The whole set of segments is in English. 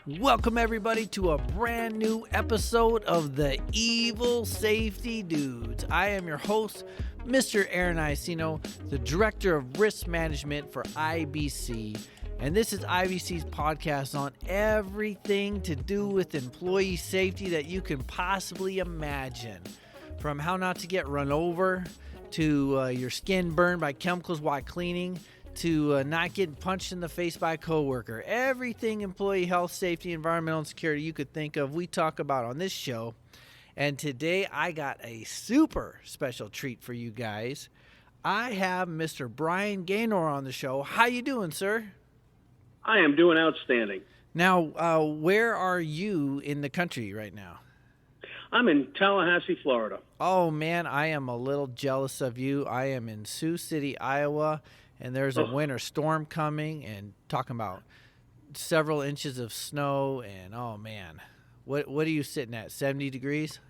Welcome everybody to a brand new episode of the Evil Safety Dudes. I am your host, Mr. Aaron Icino, the Director of Risk Management for IBC. And this is IBC's podcast on everything to do with employee safety that you can possibly imagine. From how not to get run over, to your skin burned by chemicals while cleaning, to not getting punched in the face by a coworker. Everything employee health, safety, environmental, and security you could think of, we talk about on this show. And today I got a super special treat for you guys. I have Mr. Brian Gaynor on the show. How you doing, sir? I am doing outstanding. Now, where are you in the country right now? I'm in Tallahassee, Florida. Oh, man, I am a little jealous of you. I am in Sioux City, Iowa. And there's a winter storm coming and talking about several inches of snow. And, oh, man, what are you sitting at, 70 degrees?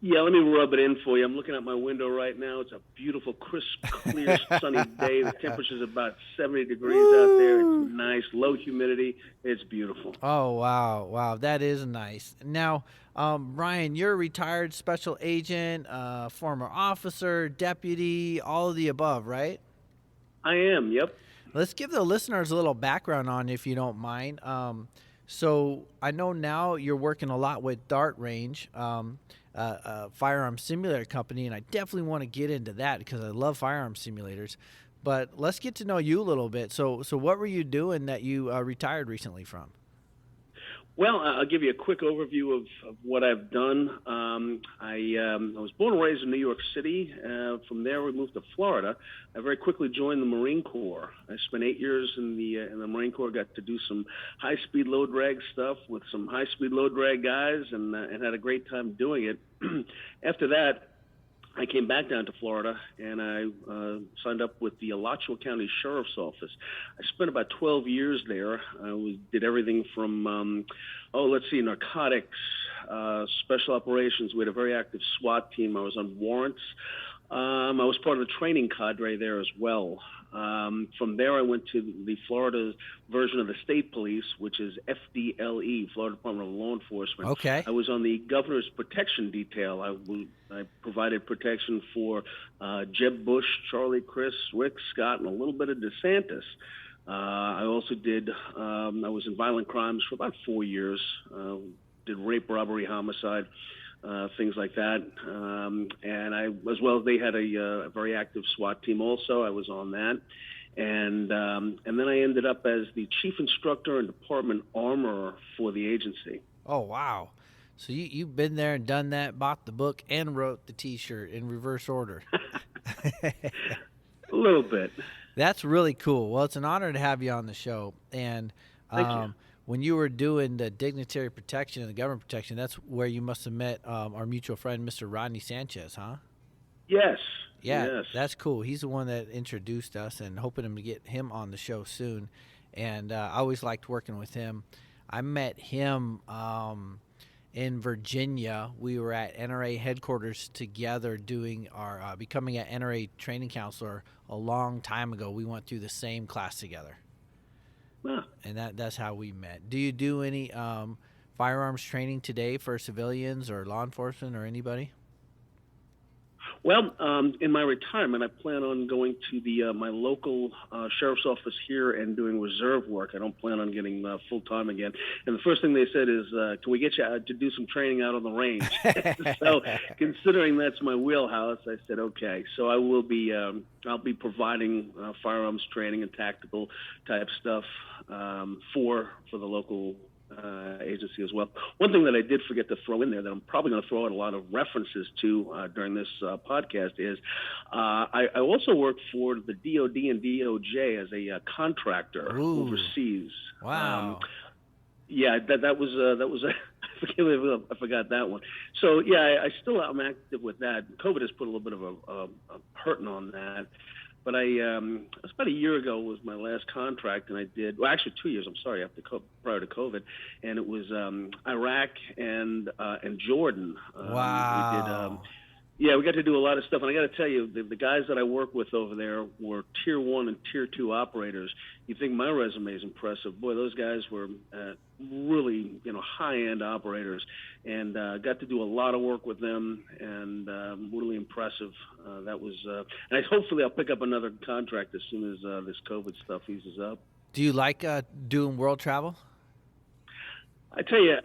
Yeah, let me rub it in for you. I'm looking out my window right now. It's a beautiful, crisp, clear, sunny day. The temperature's about 70 degrees out there. It's nice, low humidity. It's beautiful. Oh, wow. Wow, that is nice. Now, Brian, you're a retired special agent, former officer, deputy, all of the above, right? I am, yep. Let's give the listeners a little background on, if you don't mind. So I know now you're working a lot with Dart Range, a firearm simulator company, and I definitely want to get into that because I love firearm simulators. But let's get to know you a little bit. So what were you doing that you retired recently from? Well, I'll give you a quick overview of what I've done. I was born and raised in New York City. From there, we moved to Florida. I very quickly joined the Marine Corps. I spent 8 years in the Marine Corps. Got to do some high-speed low drag stuff with some high-speed low drag guys, and had a great time doing it. After that, I came back down to Florida, and I signed up with the Alachua County Sheriff's Office. I spent about 12 years there. I did everything from, narcotics, special operations. We had a very active SWAT team. I was on warrants. I was part of the training cadre there as well. From there, I went to the Florida version of the state police, which is FDLE, Florida Department of Law Enforcement. Okay. I was on the governor's protection detail. I provided protection for Jeb Bush, Charlie Crist, Rick Scott, and a little bit of DeSantis. I also I was in violent crimes for about 4 years, did rape, robbery, homicide, things like that. They had a very active SWAT team also. I was on that. And then I ended up as the chief instructor and department armorer for the agency. Oh, wow. So you've been there and done that, bought the book, and wrote the T-shirt in reverse order. A little bit. That's really cool. Well, it's an honor to have you on the show. And Thank you. When you were doing the dignitary protection and the government protection, that's where you must have met our mutual friend, Mr. Rodney Sanchez, huh? Yes. Yeah, yes. That's cool. He's the one that introduced us, and hoping to get him on the show soon. And I always liked working with him. I met him in Virginia. We were at NRA headquarters together doing our becoming an NRA training counselor a long time ago. We went through the same class together. Wow. And that's how we met. Do you do any firearms training today for civilians or law enforcement or anybody? Well, in my retirement, I plan on going to my local sheriff's office here and doing reserve work. I don't plan on getting full-time again. And the first thing they said is, can we get you to do some training out on the range? So considering that's my wheelhouse, I said, okay. So I will be I'll be providing firearms training and tactical type stuff for the local agency as well. One thing that I did forget to throw in there that I'm probably going to throw out a lot of references to during this podcast is I also work for the DOD and DOJ as a contractor overseas. Wow. That was I forgot that one. So yeah, I'm active with that. COVID has put a little bit of a hurting on that. But it was about a year ago was my last contract, and I did, well, actually 2 years, I'm sorry, prior to COVID, and it was Iraq and Jordan. Wow. Yeah, we got to do a lot of stuff, and I got to tell you, the guys that I work with over there were Tier 1 and Tier 2 operators. You think my resume is impressive. Boy, those guys were really, high-end operators, and got to do a lot of work with them, and really impressive. That was, and hopefully I'll pick up another contract as soon as this COVID stuff eases up. Do you like doing world travel? I tell you,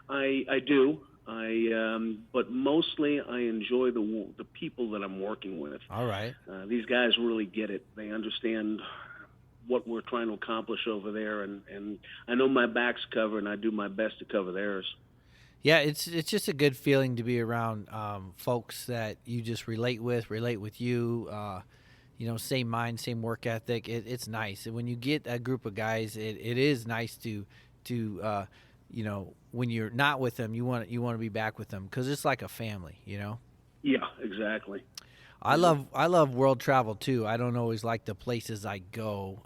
I do. But mostly I enjoy the people that I'm working with. All right. These guys really get it. They understand what we're trying to accomplish over there, and I know my back's covered, and I do my best to cover theirs. Yeah, it's just a good feeling to be around folks that you just relate with you. Same mind, same work ethic. It's nice. And when you get a group of guys, it is nice to when you're not with them, you want to be back with them because it's like a family, Yeah, exactly. I love world travel too. I don't always like the places I go,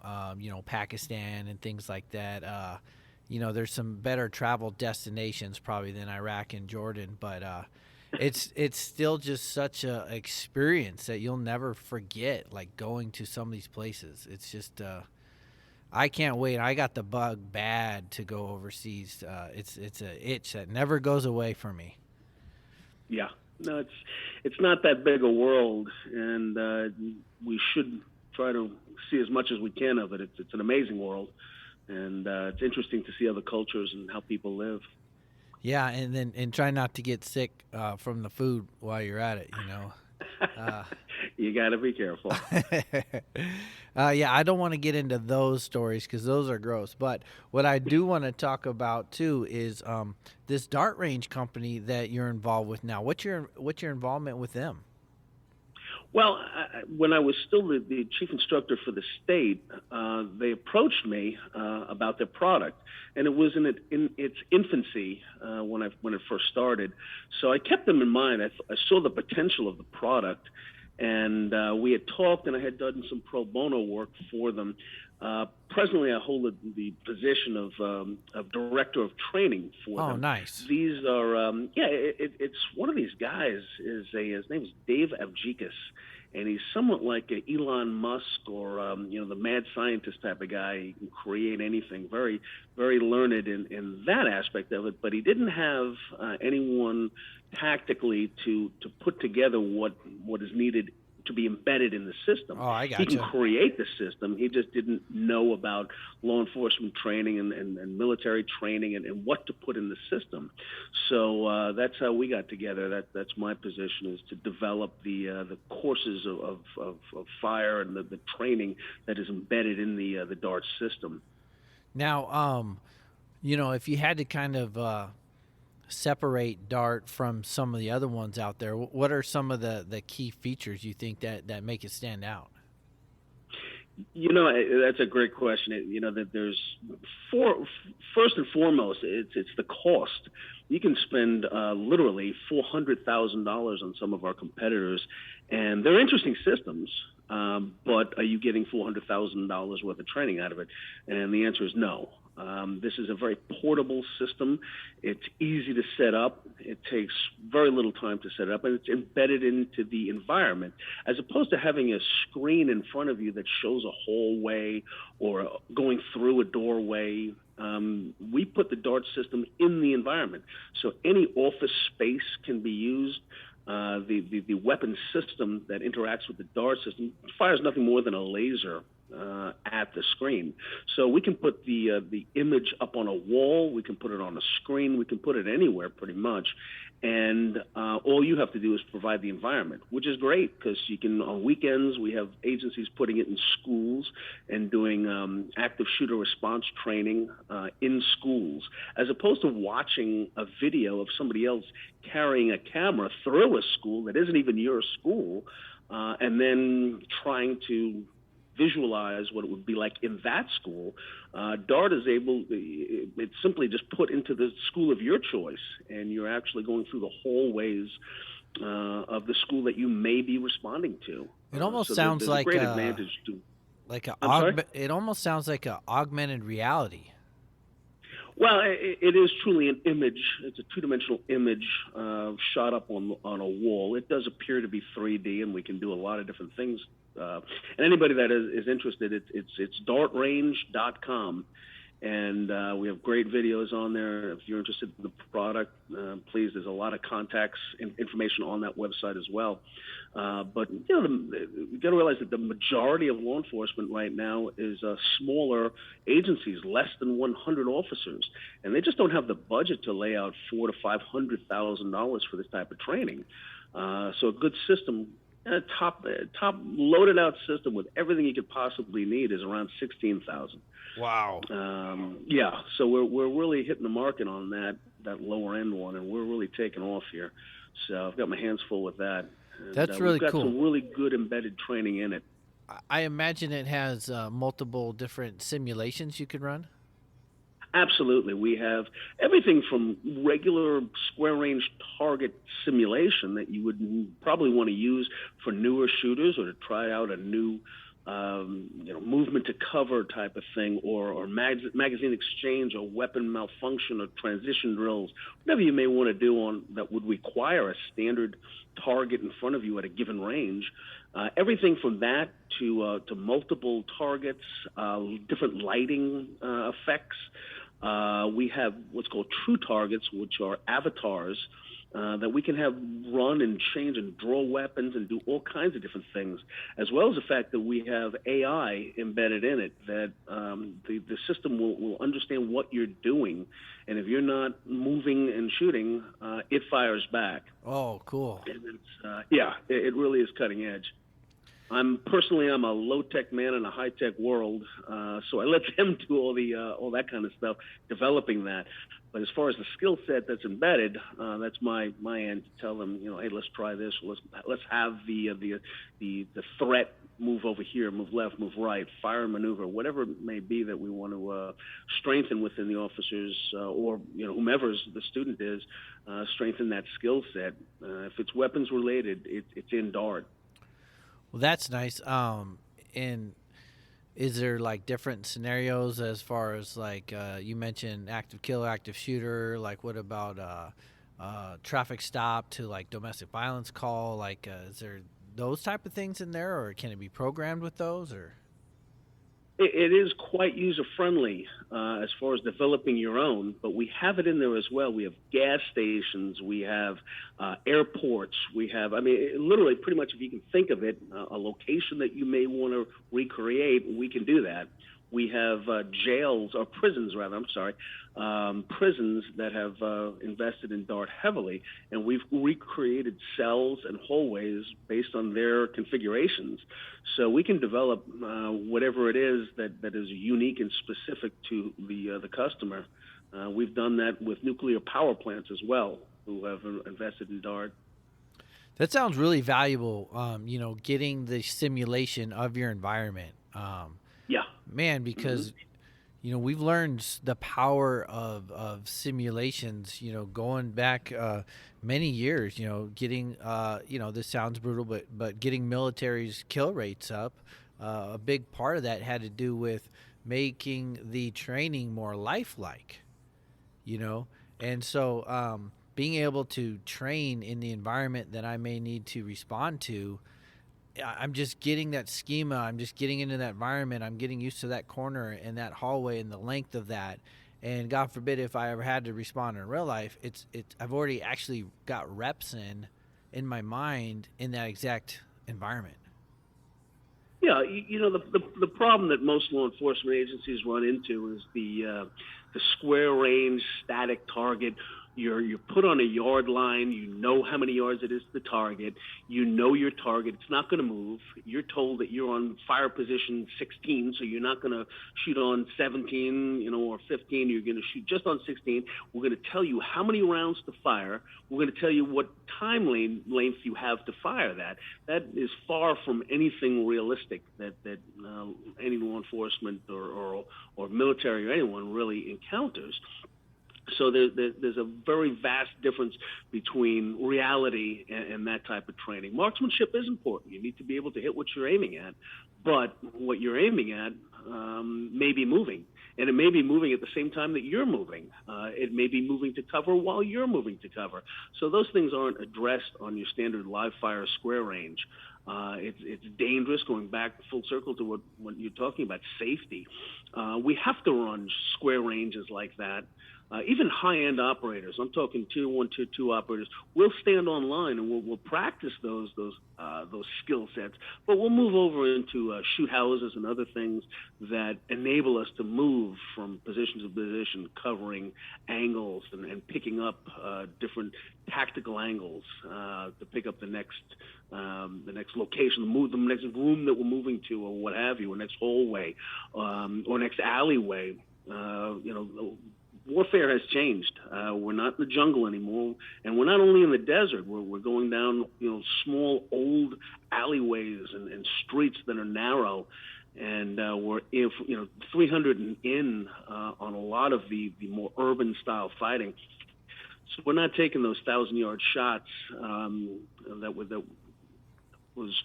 Pakistan and things like that. There's some better travel destinations probably than Iraq and Jordan, but it's still just such a experience that you'll never forget. Like going to some of these places, it's just. I can't wait. I got the bug bad to go overseas. It's an itch that never goes away for me. Yeah, no, it's not that big a world, and we should try to see as much as we can of it. It's an amazing world, and it's interesting to see other cultures and how people live. Yeah, and try not to get sick from the food while you're at it. You got to be careful. Yeah, I don't want to get into those stories because those are gross. But what I do want to talk about too is this dart range company that you're involved with now. What's your involvement with them? Well, when I was still the chief instructor for the state, they approached me about their product, and it was in its infancy when it first started. So I kept them in mind. I saw the potential of the product, and we had talked, and I had done some pro bono work for them. Presently, I hold the position of director of training for them. Oh, nice. These are, it's one of these guys. His name is Dave Avgikas, and he's somewhat like Elon Musk or, the mad scientist type of guy. He can create anything, very, very learned in that aspect of it, but he didn't have anyone tactically to put together what is needed to be embedded in the system. Oh, I got He can create the system. He just didn't know about law enforcement training and military training and what to put in the system. So that's how we got together. That's my position, is to develop the courses of fire and the training that is embedded in the DART system. Now, if you had to kind of separate DART from some of the other ones out there, what are some of the key features you think that make it stand out? That's a great question. That there's first and foremost, it's the cost. You can spend literally $400,000 on some of our competitors, and they're interesting systems. But are you getting $400,000 worth of training out of it? And the answer is no. This is a very portable system. It's easy to set up. It takes very little time to set up, and it's embedded into the environment, as opposed to having a screen in front of you that shows a hallway or going through a doorway. We put the DART system in the environment, so any office space can be used. The weapon system that interacts with the DART system fires nothing more than a laser at the screen. So we can put the image up on a wall, we can put it on a screen, we can put it anywhere pretty much. And all you have to do is provide the environment, which is great because you can, on weekends, we have agencies putting it in schools and doing active shooter response training in schools, as opposed to watching a video of somebody else carrying a camera through a school that isn't even your school, and then trying to visualize what it would be like in that school. DART is it's simply just put into the school of your choice, and you're actually going through the hallways of the school that you may be responding to. It almost sounds like a great advantage to. It almost sounds like an augmented reality. Well, it is truly an image. It's a two-dimensional image shot up on a wall. It does appear to be 3D, and we can do a lot of different things. And anybody that is interested, it's dartrange.com. And we have great videos on there. If you're interested in the product, please, there's a lot of contacts and information on that website as well. But you got to realize that the majority of law enforcement right now is smaller agencies, less than 100 officers, and they just don't have the budget to lay out $400,000 to $500,000 for this type of training. So a good system, top loaded out system with everything you could possibly need is around $16,000. Wow. Yeah, so we're really hitting the market on that lower end one, and we're really taking off here. So I've got my hands full with that. And, that's really we've got cool. Some really good embedded training in it. I imagine it has multiple different simulations you could run. Absolutely. We have everything from regular square range target simulation that you would probably want to use for newer shooters or to try out a new movement to cover type of thing, or magazine exchange, or weapon malfunction, or transition drills, whatever you may want to do on that would require a standard target in front of you at a given range. Everything from that to multiple targets, different lighting effects. We have what's called true targets, which are avatars that we can have run and change and draw weapons and do all kinds of different things, as well as the fact that we have AI embedded in it, that the system will understand what you're doing, and if you're not moving and shooting, it fires back. Oh, cool. And it really is cutting edge. I'm a low-tech man in a high-tech world, so I let them do all that kind of stuff, developing that. But as far as the skill set that's embedded, that's my end to tell them, hey, let's try this. Let's have the threat move over here, move left, move right, fire and maneuver, whatever it may be that we want to strengthen within the officers or whomever the student is, strengthen that skill set. If it's weapons related, it's in DART. Well, that's nice. And is there like different scenarios as far as like you mentioned active killer, active shooter? Like what about traffic stop to like domestic violence call? Like is there those type of things in there, or can it be programmed with those? Or it is quite user-friendly as far as developing your own, but we have it in there as well. We have gas stations, we have airports, we have, literally pretty much if you can think of it, a location that you may want to recreate, we can do that. We have prisons that have invested in DART heavily, and we've recreated cells and hallways based on their configurations. So we can develop whatever it is that is unique and specific to the customer. We've done that with nuclear power plants as well, who have invested in DART. That sounds really valuable, getting the simulation of your environment. Yeah. Man, because, we've learned the power of simulations, going back many years, getting, this sounds brutal, but getting military's kill rates up. A big part of that had to do with making the training more lifelike, and so being able to train in the environment that I may need to respond to, I'm just getting that schema. I'm just getting into that environment. I'm getting used to that corner and that hallway and the length of that. And God forbid if I ever had to respond in real life, I've already actually got reps in my mind in that exact environment. Yeah, the problem that most law enforcement agencies run into is the square range static target. You're put on a yard line. You know how many yards it is to the target. You know your target. It's not going to move. You're told that you're on fire position 16, so you're not going to shoot on 17, or 15. You're going to shoot just on 16. We're going to tell you how many rounds to fire. We're going to tell you what time length you have to fire that. That is far from anything realistic that any law enforcement or military or anyone really encounters. So there's a very vast difference between reality and that type of training. Marksmanship is important. You need to be able to hit what you're aiming at. but what you're aiming at may be moving. And it may be moving at the same time that you're moving. It may be moving to cover while you're moving to cover. So those things aren't addressed on your standard live fire square range. It's dangerous, going back full circle to what you're talking about, safety. We have to run square ranges like that. Even high-end operators, I'm talking tier 1, tier 2 operators, we'll stand online and we'll practice those skill sets, but we'll move over into shoot houses and other things that enable us to move from position to position, covering angles and picking up different tactical angles to pick up the next location, the next room that we're moving to, or what have you, or next hallway, or next alleyway. Warfare has changed. We're not in the jungle anymore, and we're not only in the desert. We're going down, small old alleyways and streets that are narrow, and we're 300 and in on a lot of the more urban style fighting. So we're not taking those 1,000-yard shots that was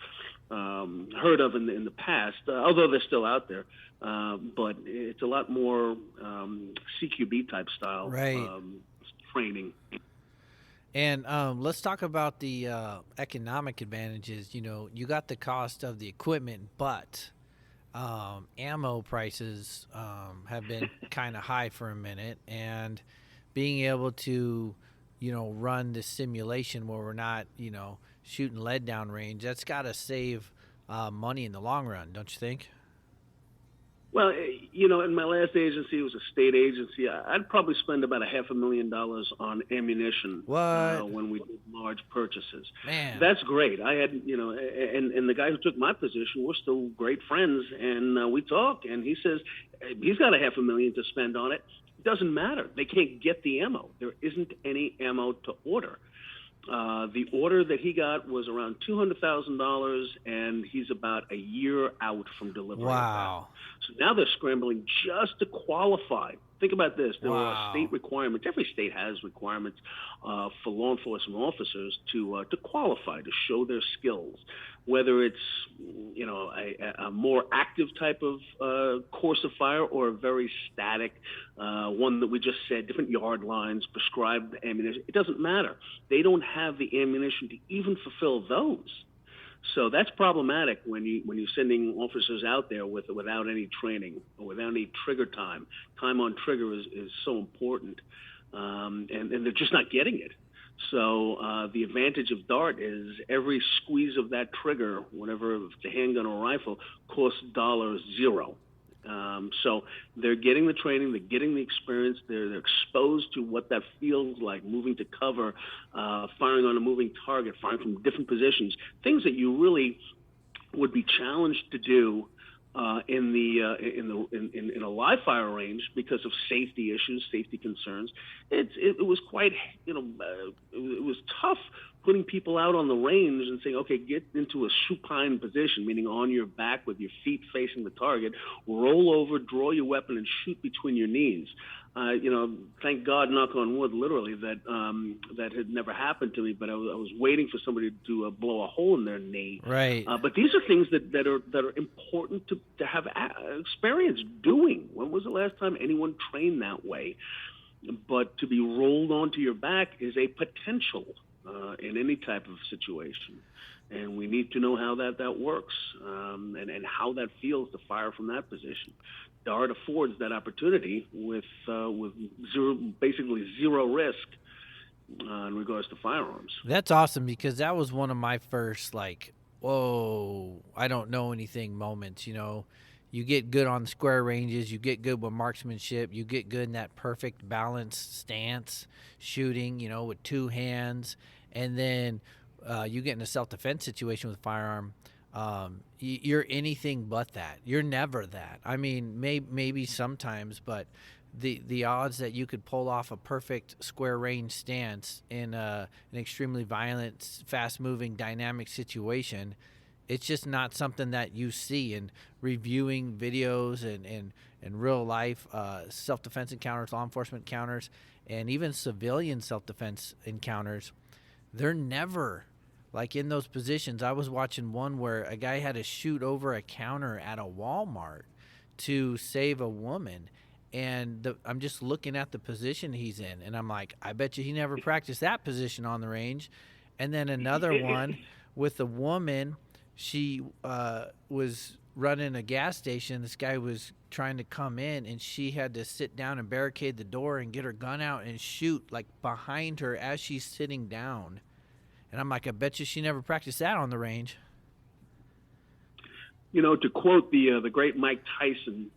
heard of in the past, although they're still out there. But it's a lot more CQB type style training. And let's talk about the economic advantages. You got the cost of the equipment, but ammo prices have been kind of high for a minute, and being able to run this simulation where we're not shooting lead down range, that's got to save money in the long run, don't you think? Well, in my last agency, it was a state agency. I'd probably spend about $500,000 on ammunition when we did large purchases. Man, that's great. I had, and the guy who took my position, we're still great friends, and we talk, and he says he's got $500,000 to spend on it. It doesn't matter. They can't get the ammo. There isn't any ammo to order. The order that he got was around $200,000, and he's about a year out from delivering. Wow. So now they're scrambling just to qualify. Think about this. There are state requirements. Every state has requirements for law enforcement officers to qualify, to show their skills, whether it's a more active type of course of fire or a very static one that we just said, different yard lines, prescribed ammunition. It doesn't matter. They don't have the ammunition to even fulfill those. So that's problematic when you're sending officers out there without any training or without any trigger time. Time on trigger is so important, and they're just not getting it. So the advantage of Dart is every squeeze of that trigger, whatever it's a handgun or rifle, costs $0. So they're getting the training, they're getting the experience, they're exposed to what that feels like, moving to cover, firing on a moving target, firing from different positions, things that you really would be challenged to do in a live fire range because of safety issues, safety concerns. It was quite, it was tough putting people out on the range and saying, okay, get into a supine position, meaning on your back with your feet facing the target, roll over, draw your weapon, and shoot between your knees. Thank God, knock on wood, literally, that had never happened to me, but I was waiting for somebody to blow a hole in their knee. Right. But these are things that are important to have experience doing. When was the last time anyone trained that way? But to be rolled onto your back is a potential in any type of situation. And we need to know how that works and how that feels to fire from that position. Dart affords that opportunity with basically zero risk in regards to firearms. That's awesome, because that was one of my first, whoa, I don't know anything moments. You get good on square ranges, you get good with marksmanship, you get good in that perfect balanced stance, shooting, with two hands, and then you get in a self-defense situation with a firearm. You're anything but that. You're never that. I mean, maybe sometimes, but the odds that you could pull off a perfect square range stance in an extremely violent, fast-moving, dynamic situation, it's just not something that you see. In reviewing videos and real life self-defense encounters, law enforcement encounters, and even civilian self-defense encounters, they're never like in those positions. I was watching one where a guy had to shoot over a counter at a Walmart to save a woman. And I'm just looking at the position he's in, and I'm like, I bet you he never practiced that position on the range. And then another one with a woman, she was running a gas station. This guy was trying to come in, and she had to sit down and barricade the door and get her gun out and shoot like behind her as she's sitting down. And I'm like, I bet you she never practiced that on the range. To quote the great Mike Tyson,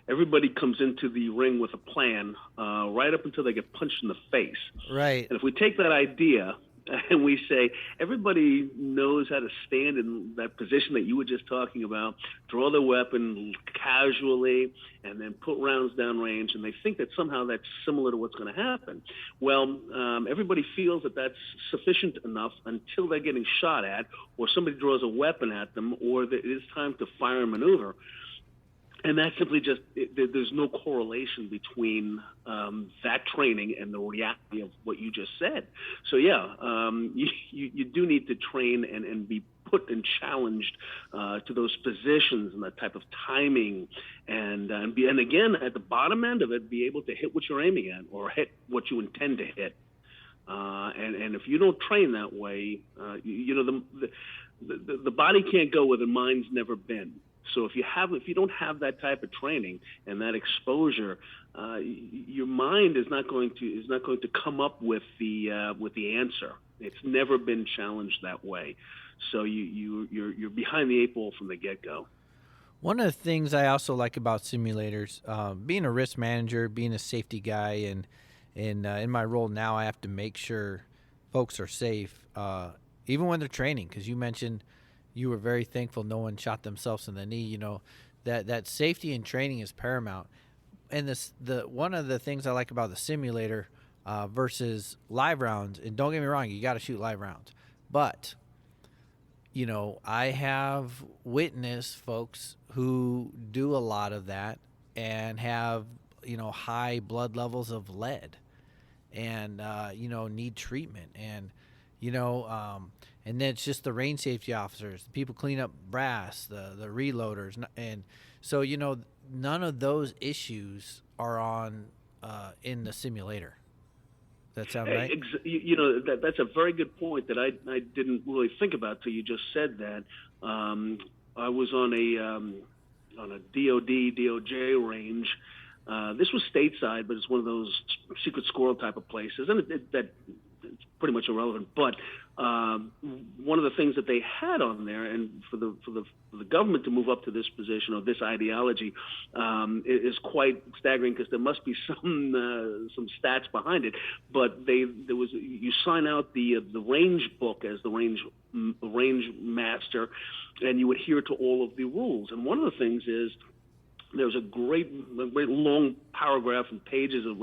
everybody comes into the ring with a plan, right up until they get punched in the face. Right. And if we take that idea and we say everybody knows how to stand in that position that you were just talking about, draw the weapon casually, and then put rounds down range, and they think that somehow that's similar to what's going to happen. Well, everybody feels that that's sufficient enough until they're getting shot at, or somebody draws a weapon at them, or that it is time to fire and maneuver. And that's simply there's no correlation between that training and the reality of what you just said. So, you do need to train and be put and challenged to those positions and that type of timing. And again, at the bottom end of it, be able to hit what you're aiming at or hit what you intend to hit. And if you don't train that way, the body can't go where the mind's never been. So if you don't have that type of training and that exposure, your mind is not going to come up with the answer. It's never been challenged that way. So you're behind the eight ball from the get-go. One of the things I also like about simulators, being a risk manager, being a safety guy, and in my role now, I have to make sure folks are safe, even when they're training. Because you mentioned you were very thankful no one shot themselves in the knee. That safety and training is paramount. And the one of the things I like about the simulator versus live rounds, and don't get me wrong, you got to shoot live rounds, but I have witnessed folks who do a lot of that and have high blood levels of lead and need treatment, and and then it's just the range safety officers, the people clean up brass, the reloaders, and so none of those issues are on in the simulator. Does that sound right? That's a very good point that I didn't really think about till you just said that. I was on a DOJ range. This was stateside, but it's one of those secret squirrel type of places, and it's pretty much irrelevant. But one of the things that they had on there, and for the government to move up to this position or this ideology, is quite staggering, because there must be some stats behind it. But you sign out the range book as the range master, and you adhere to all of the rules. And one of the things is, there's a great long paragraph and pages of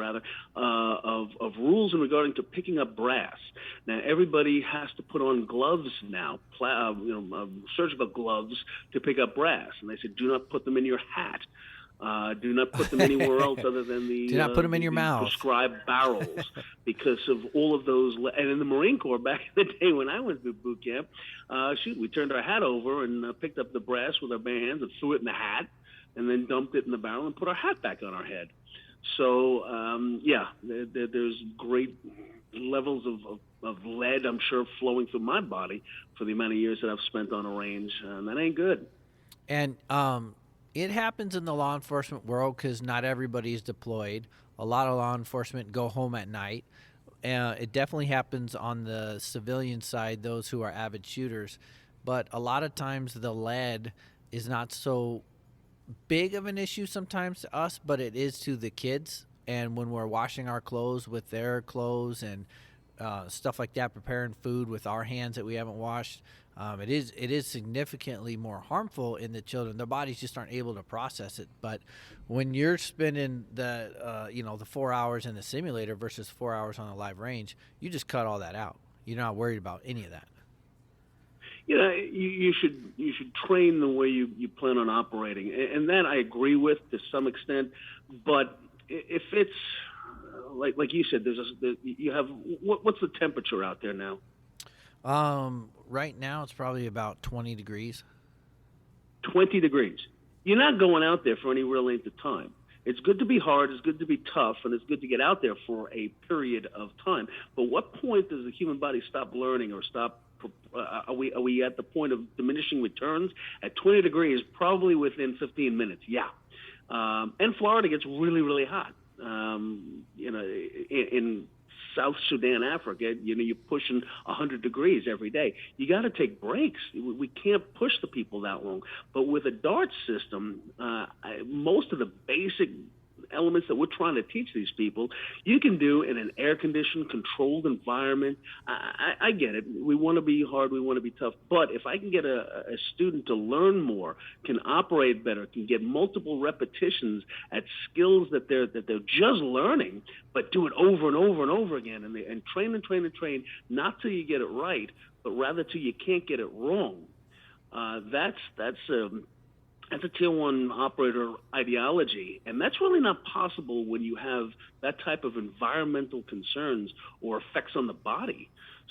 rules in regarding to picking up brass. Now everybody has to put on gloves now, surgical gloves, to pick up brass. And they said, do not put them in your hat. Do not put them anywhere else other than do not put them in your mouth. Prescribed barrels, because of all of those. And in the Marine Corps back in the day when I went through boot camp, we turned our hat over and picked up the brass with our bare hands and threw it in the hat, and then dumped it in the barrel and put our hat back on our head. So, there's great levels of lead, I'm sure, flowing through my body for the amount of years that I've spent on a range, and that ain't good. And it happens in the law enforcement world because not everybody is deployed. A lot of law enforcement go home at night. It definitely happens on the civilian side, those who are avid shooters. But a lot of times the lead is not so big of an issue sometimes to us, but it is to the kids. And when we're washing our clothes with their clothes and stuff like that, preparing food with our hands that we haven't washed, it is significantly more harmful in the children. Their bodies just aren't able to process it. But when you're spending the 4 hours in the simulator versus 4 hours on a live range, you just cut all that out. You're not worried about any of that. You should train the way you plan on operating, and that I agree with to some extent. But if it's like you said, you have what's the temperature out there now? Right now it's probably about 20 degrees. 20 degrees. You're not going out there for any real length of time. It's good to be hard, it's good to be tough, and it's good to get out there for a period of time. But what point does the human body stop learning or stop? Are we at the point of diminishing returns? At 20 degrees, probably within 15 minutes, yeah. And Florida gets really, really hot. In South Sudan, Africa, you're pushing 100 degrees every day. You got to take breaks. We can't push the people that long. But with a DART system, most of the basic elements that we're trying to teach these people, you can do in an air-conditioned, controlled environment. I get it. We want to be hard. We want to be tough. But if I can get a student to learn more, can operate better, can get multiple repetitions at skills that they're just learning, but do it over and over and over again, and train and train and train, not till you get it right, but rather till you can't get it wrong. That's a tier one operator ideology, and that's really not possible when you have that type of environmental concerns or effects on the body.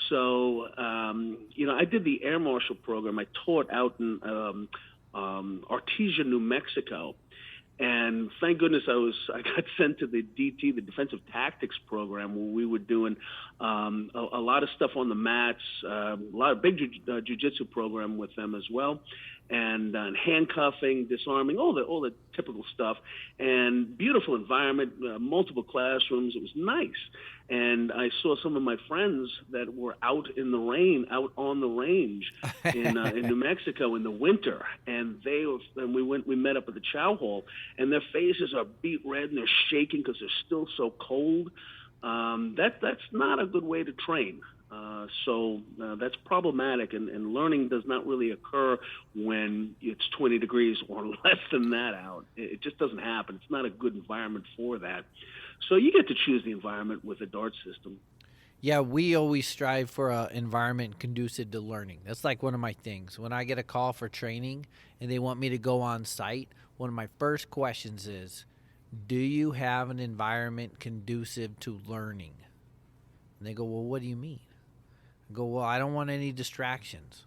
So, I did the Air Marshal program. I taught out in Artesia, New Mexico, and thank goodness I got sent to the DT, the Defensive Tactics program, where we were doing a lot of stuff on the mats, a lot of big jiu-jitsu program with them as well. And handcuffing, disarming, all the typical stuff, and beautiful environment, multiple classrooms. It was nice, and I saw some of my friends that were out in the rain, out on the range in New Mexico in the winter, and we met up at the Chow Hall, and their faces are beet red and they're shaking because they're still so cold. That's not a good way to train. So that's problematic, and learning does not really occur when it's 20 degrees or less than that out. It just doesn't happen. It's not a good environment for that. So you get to choose the environment with a DART system. Yeah, we always strive for an environment conducive to learning. That's like one of my things. When I get a call for training and they want me to go on site, one of my first questions is, do you have an environment conducive to learning? And they go, well, what do you mean? I go, well, I don't want any distractions.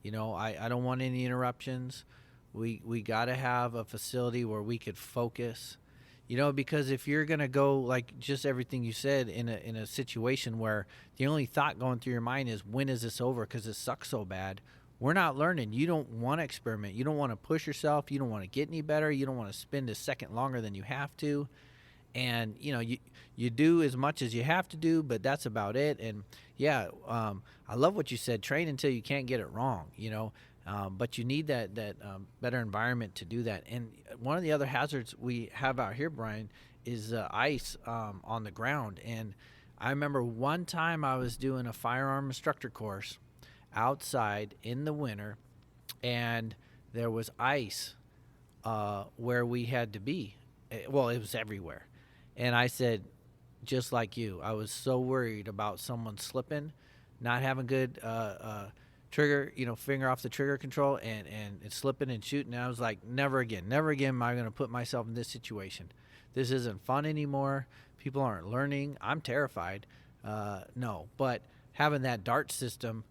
I don't want any interruptions. We got to have a facility where we could focus. Because if you're going to go, like just everything you said, in a situation where the only thought going through your mind is, when is this over? Because it sucks so bad. We're not learning. You don't want to experiment. You don't want to push yourself. You don't want to get any better. You don't want to spend a second longer than you have to. And, you do as much as you have to do, but that's about it. And, yeah, I love what you said, train until you can't get it wrong, but you need that better environment to do that. And one of the other hazards we have out here, Brian, is ice on the ground. And I remember one time I was doing a firearm instructor course outside in the winter, and there was ice where we had to be. Well, it was everywhere. And I said, just like you, I was so worried about someone slipping, not having good trigger, finger off the trigger control, and it's slipping and shooting. And I was like, never again am I going to put myself in this situation. This isn't fun anymore. People aren't learning. I'm terrified. No, but having that DART system,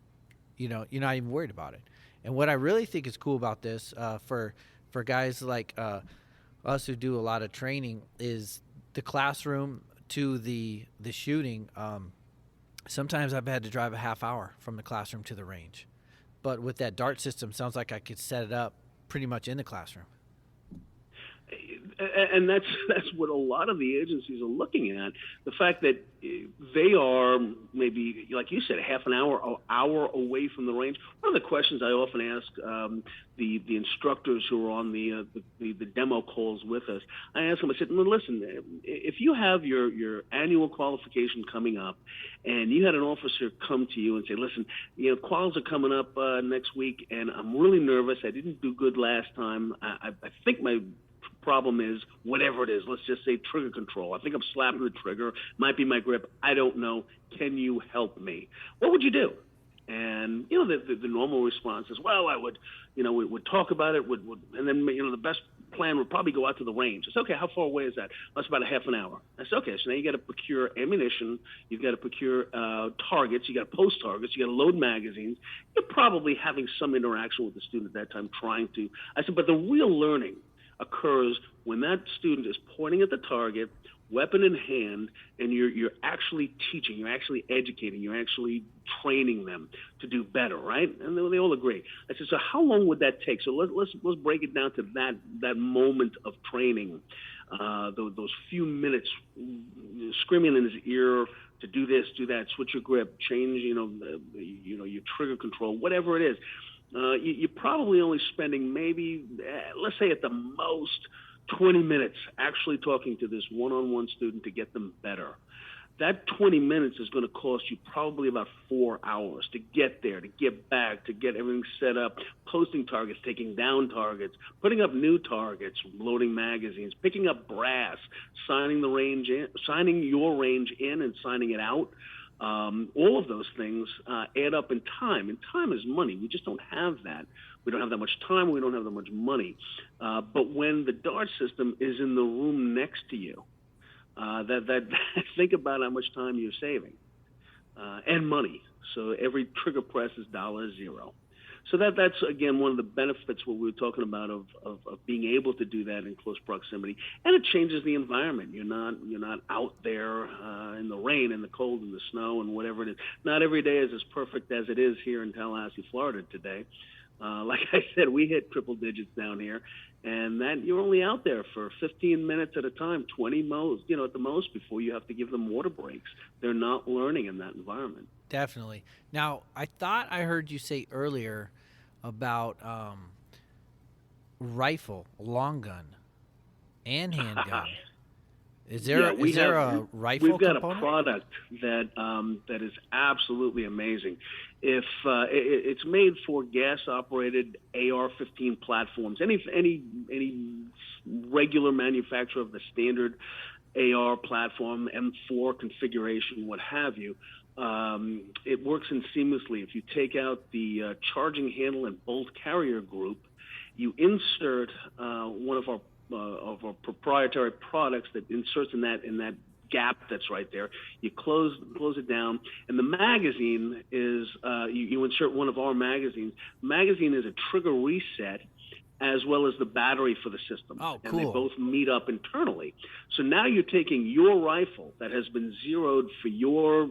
you're not even worried about it. And what I really think is cool about this for guys like us who do a lot of training is the classroom to the shooting. Sometimes I've had to drive a half hour from the classroom to the range. But with that DART system, sounds like I could set it up pretty much in the classroom. And that's what a lot of the agencies are looking at. The fact that they are maybe, like you said, half an hour away from the range. One of the questions I often ask the instructors who are on the demo calls with us, I ask them, I said, well, listen, if you have your annual qualification coming up and you had an officer come to you and say, listen, quals are coming up next week and I'm really nervous. I didn't do good last time. I think my problem is whatever it is. Let's just say trigger control. I think I'm slapping the trigger. Might be my grip. I don't know. Can you help me? What would you do? And the normal response is, well, I would, we'd talk about it. And then the plan would probably go out to the range. I said, okay, how far away is that? That's about a half an hour. I said, okay, so now you got to procure ammunition, you've got to procure targets, you got to post targets, you got to load magazines. You're probably having some interaction with the student at that time trying to. I said, but the real learning occurs when that student is pointing at the target, weapon in hand, and you're actually teaching, you're actually educating, you're actually training them to do better, right? And they all agree. I said, so how long would that take? So let's break it down to that moment of training, those few minutes, screaming in his ear to do this, do that, switch your grip, change, your trigger control, whatever it is. You're probably only spending maybe, let's say at the most, 20 minutes actually talking to this one-on-one student to get them better. That 20 minutes is going to cost you probably about 4 hours to get there, to get back, to get everything set up, posting targets, taking down targets, putting up new targets, loading magazines, picking up brass, signing your range in and signing it out. All of those things add up in time, and time is money. We just don't have that. We don't have that much time. We don't have that much money. But when the DART system is in the room next to you, think about how much time you're saving and money. So every trigger press is $0. So that's again one of the benefits what we were talking about of being able to do that in close proximity, and it changes the environment. You're not out there in the rain and the cold and the snow and whatever it is. Not every day is as perfect as it is here in Tallahassee, Florida today. Like I said, we hit triple digits down here, and that you're only out there for 15 minutes at a time, 20 most, at the most, before you have to give them water breaks. They're not learning in that environment. Definitely. Now, I thought I heard you say earlier about rifle, long gun, and handgun. Is there a rifle We've got component? A product that is absolutely amazing. If it's made for gas-operated AR-15 platforms, any regular manufacturer of the standard AR platform, M4 configuration, what have you, it works in seamlessly. If you take out the charging handle and bolt carrier group, you insert one of our proprietary products that inserts in that gap that's right there. You close it down, and the magazine is you insert one of our magazines. The magazine is a trigger reset as well as the battery for the system. Oh, cool. And they both meet up internally. So now you're taking your rifle that has been zeroed for your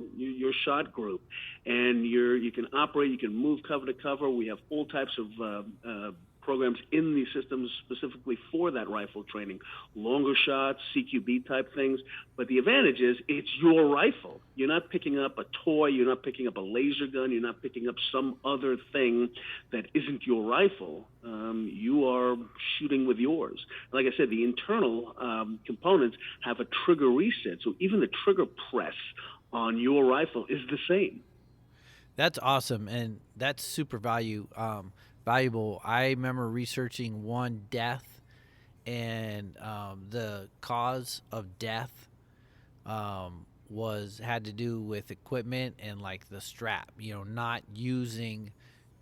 shot group, and you can operate, you can move cover to cover. We have all types of programs in these systems specifically for that rifle training, longer shots, CQB type things. But the advantage is it's your rifle. You're not picking up a toy, you're not picking up a laser gun, you're not picking up some other thing that isn't your rifle. You are shooting with yours. Like I said, the internal components have a trigger reset, so even the trigger press on your rifle is the same. That's awesome, and that's super valuable. I remember researching one death, and the cause of death had to do with equipment and like the strap, not using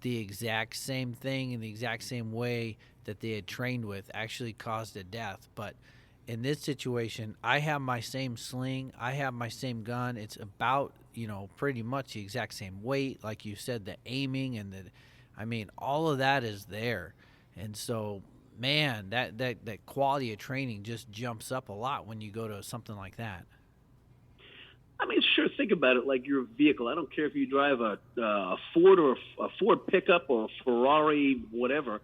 the exact same thing in the exact same way that they had trained with actually caused a death. But in this situation, I have my same sling, I have my same gun. It's about, pretty much the exact same weight. Like you said, the aiming and all of that is there. And so, man, that quality of training just jumps up a lot when you go to something like that. Sure, think about it like your vehicle. I don't care if you drive a Ford or a Ford pickup or a Ferrari, whatever.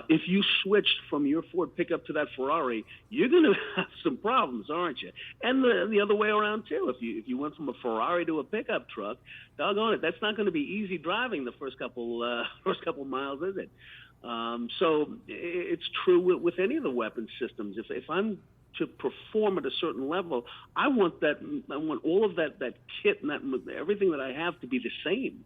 If you switched from your Ford pickup to that Ferrari, you're going to have some problems, aren't you? And the other way around too. If you went from a Ferrari to a pickup truck, doggone it, that's not going to be easy driving the first couple miles, is it? So it's true with any of the weapon systems. If I'm to perform at a certain level, I want all of that kit and everything that I have to be the same.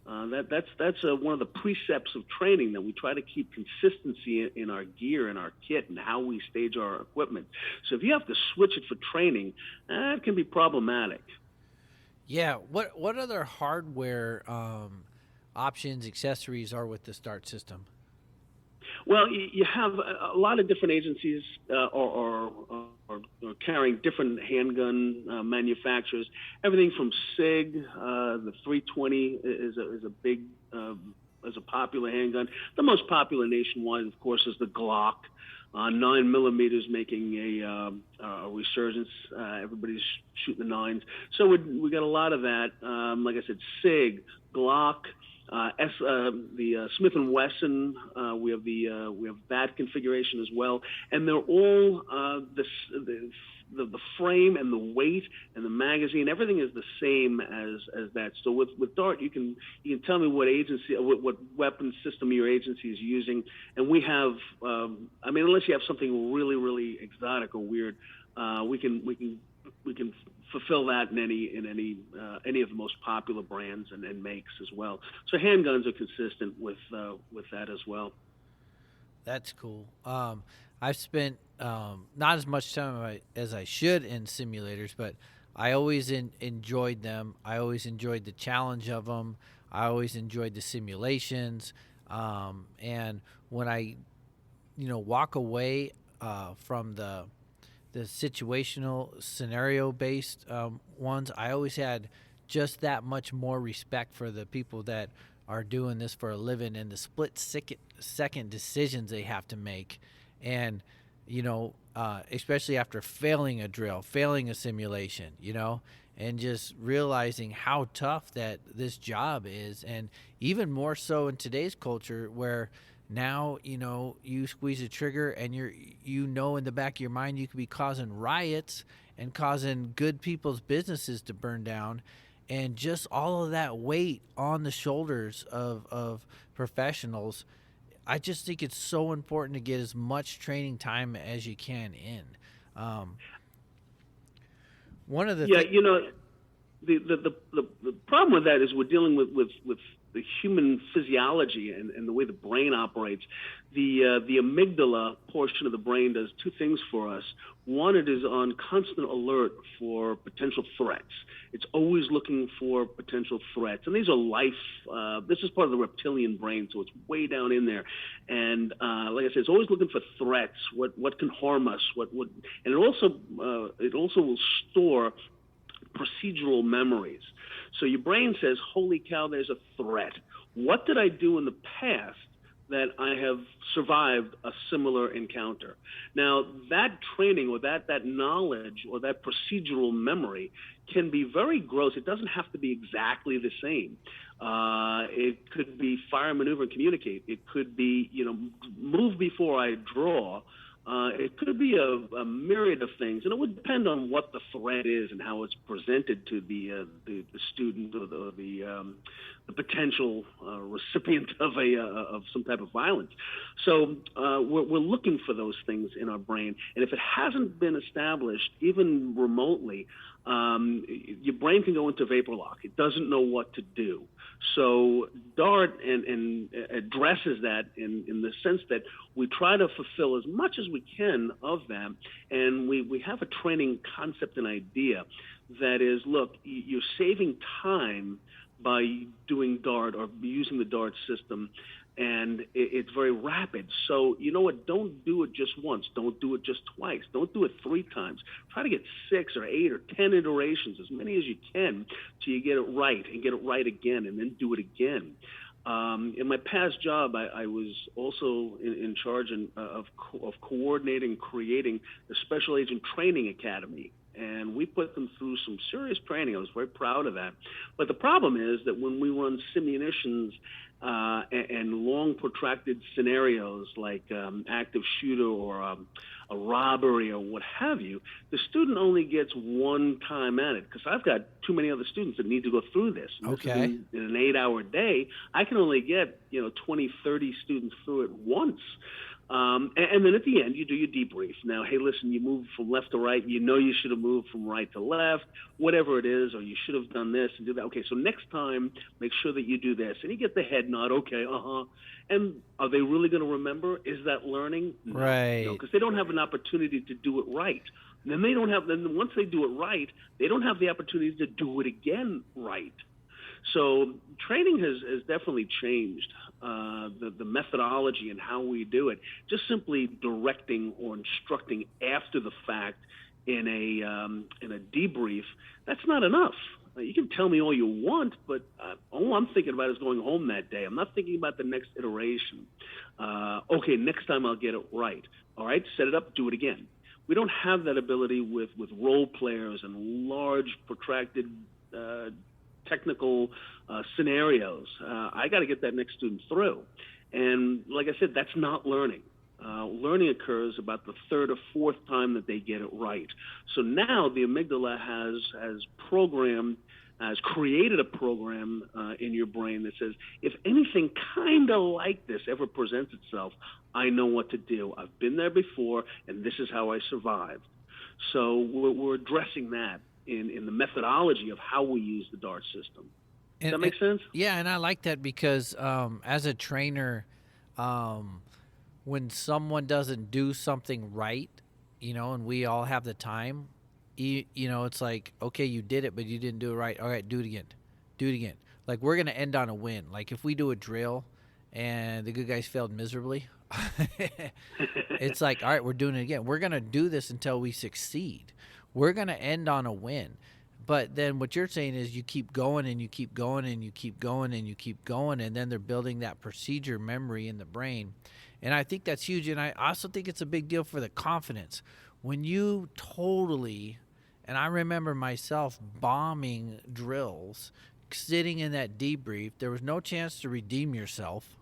That's one of the precepts of training, that we try to keep consistency in our gear and our kit and how we stage our equipment. So if you have to switch it for training, that can be problematic. Yeah. What other hardware options, accessories are with the DART system? Well, you have a lot of different agencies are carrying different handgun manufacturers. Everything from SIG, the 320 is a big is a popular handgun. The most popular nationwide, of course, is the Glock. 9mm making a resurgence. Everybody's shooting the nines. So we got a lot of that. Like I said, SIG, Glock, the Smith & Wesson. We have that configuration as well, and they're all the frame and the weight and the magazine. Everything is the same as that. So with Dart, you can tell me what agency, what weapon system your agency is using, and we have. Unless you have something really really exotic or weird, we can fulfill that in any of the most popular brands and makes as well. So handguns are consistent with that as well. That's cool. I've spent not as much time as I should in simulators, but I always enjoyed them. I always enjoyed the challenge of them. I always enjoyed the simulations. And when I, walk away from the situational scenario-based ones, I always had just that much more respect for the people that are doing this for a living and the split-second decisions they have to make. And, especially after failing a drill, failing a simulation, and just realizing how tough that this job is. And even more so in today's culture where now, you squeeze a trigger and in the back of your mind you could be causing riots and causing good people's businesses to burn down. And just all of that weight on the shoulders of professionals, I just think it's so important to get as much training time as you can in. One of the the problem with that is we're dealing with the human physiology and the way the brain operates. The amygdala portion of the brain does two things for us. One, it is on constant alert for potential threats. It's always looking for potential threats. And these are this is part of the reptilian brain, so it's way down in there. And like I said, it's always looking for threats, what can harm us, and it also will store procedural memories. So your brain says, holy cow, there's a threat. What did I do in the past that I have survived a similar encounter? Now, that training or that knowledge or that procedural memory can be very gross. It doesn't have to be exactly the same. It could be fire, maneuver, and communicate. It could be, move before I draw. It could be a myriad of things, and it would depend on what the threat is and how it's presented to the student or the potential recipient of some type of violence. So we're looking for those things in our brain, and if it hasn't been established, even remotely, your brain can go into vapor lock. It doesn't know what to do. So DART and addresses that in the sense that we try to fulfill as much as we can of that, and we have a training concept and idea that is, look, you're saving time by doing DART or using the DART system, and it's very rapid. So you know what? Don't do it just once. Don't do it just twice. Don't do it 3 times. Try to get 6 or 8 or 10 iterations, as many as you can, till you get it right and get it right again, and then do it again. In my past job, I was also in charge of coordinating and creating the Special Agent Training Academy. And we put them through some serious training. I was very proud of that. But the problem is that when we run simulations and long protracted scenarios like active shooter or a robbery or what have you, the student only gets one time at it, because I've got too many other students that need to go through this. Okay. In an 8-hour day, I can only get 20, 30 students through it once. And then at the end, you do your debrief. Now, hey, listen, you moved from left to right. You should have moved from right to left, whatever it is, or you should have done this and do that. Okay, so next time, make sure that you do this. And you get the head nod, okay, And are they really going to remember? Is that learning? No, right. Because they don't have an opportunity to do it right. And then once they do it right, they don't have the opportunity to do it again right. So training has definitely changed. the methodology and how we do it. Just simply directing or instructing after the fact in a debrief, that's not enough. You can tell me all you want, but all I'm thinking about is going home that day. I'm not thinking about the next iteration. Okay, next time I'll get it right. All right, set it up, do it again. We don't have that ability with role players and large, protracted technical scenarios. I got to get that next student through. And like I said, that's not learning. Learning occurs about the third or fourth time that they get it right. So now the amygdala has created a program in your brain that says, if anything kind of like this ever presents itself, I know what to do. I've been there before, and this is how I survived. So we're addressing that in the methodology of how we use the DART system. Does that make sense? Yeah, and I like that because as a trainer, when someone doesn't do something right, and we all have the time, it's like, okay, you did it, but you didn't do it right. All right, do it again. Like, we're going to end on a win. Like, if we do a drill and the good guys failed miserably, it's like, all right, we're doing it again. We're going to do this until we succeed. We're going to end on a win. But then what you're saying is you keep going and you keep going and you keep going and you keep going, and then they're building that procedure memory in the brain. And I think that's huge. And I also think it's a big deal for the confidence. When you totally, and I remember myself bombing drills, sitting in that debrief, there was no chance to redeem yourself.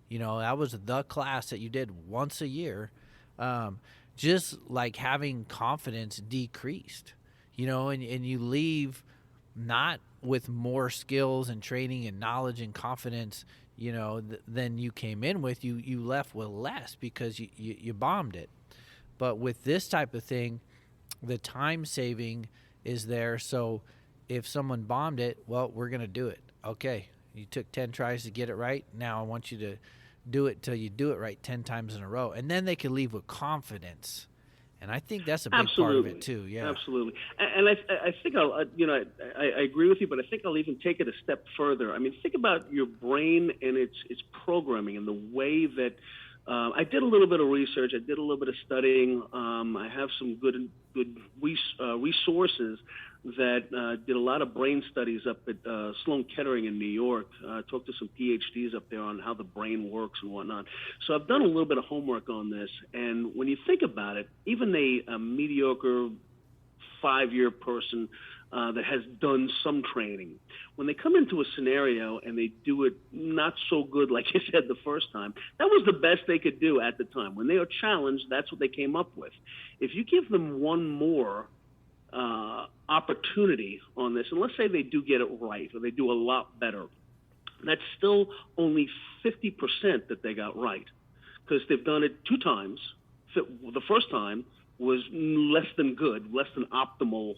That was the class that you did once a year. Just like having confidence decreased, and you leave not with more skills and training and knowledge and confidence, than you came in with. You left with less because you bombed it. But with this type of thing, the time saving is there. So if someone bombed it, well, we're going to do it. Okay, you took 10 tries to get it right. Now I want you to do it till you do it right 10 times in a row. And then they can leave with confidence. And I think that's a big part of it too. Yeah, absolutely. And I think I agree with you, but I think I'll even take it a step further. I mean, think about your brain and its programming and the way that I did a little bit of research. I did a little bit of studying. I have some good resources that did a lot of brain studies up at Sloan Kettering in New York. Talked to some PhDs up there on how the brain works and whatnot. So I've done a little bit of homework on this. And when you think about it, even a mediocre 5-year person that has done some training, when they come into a scenario and they do it not so good, like you said the first time, that was the best they could do at the time. When they are challenged, that's what they came up with. If you give them one more opportunity on this, and let's say they do get it right or they do a lot better, that's still only 50% that they got right, because they've done it 2 times. The first time was less than good, less than optimal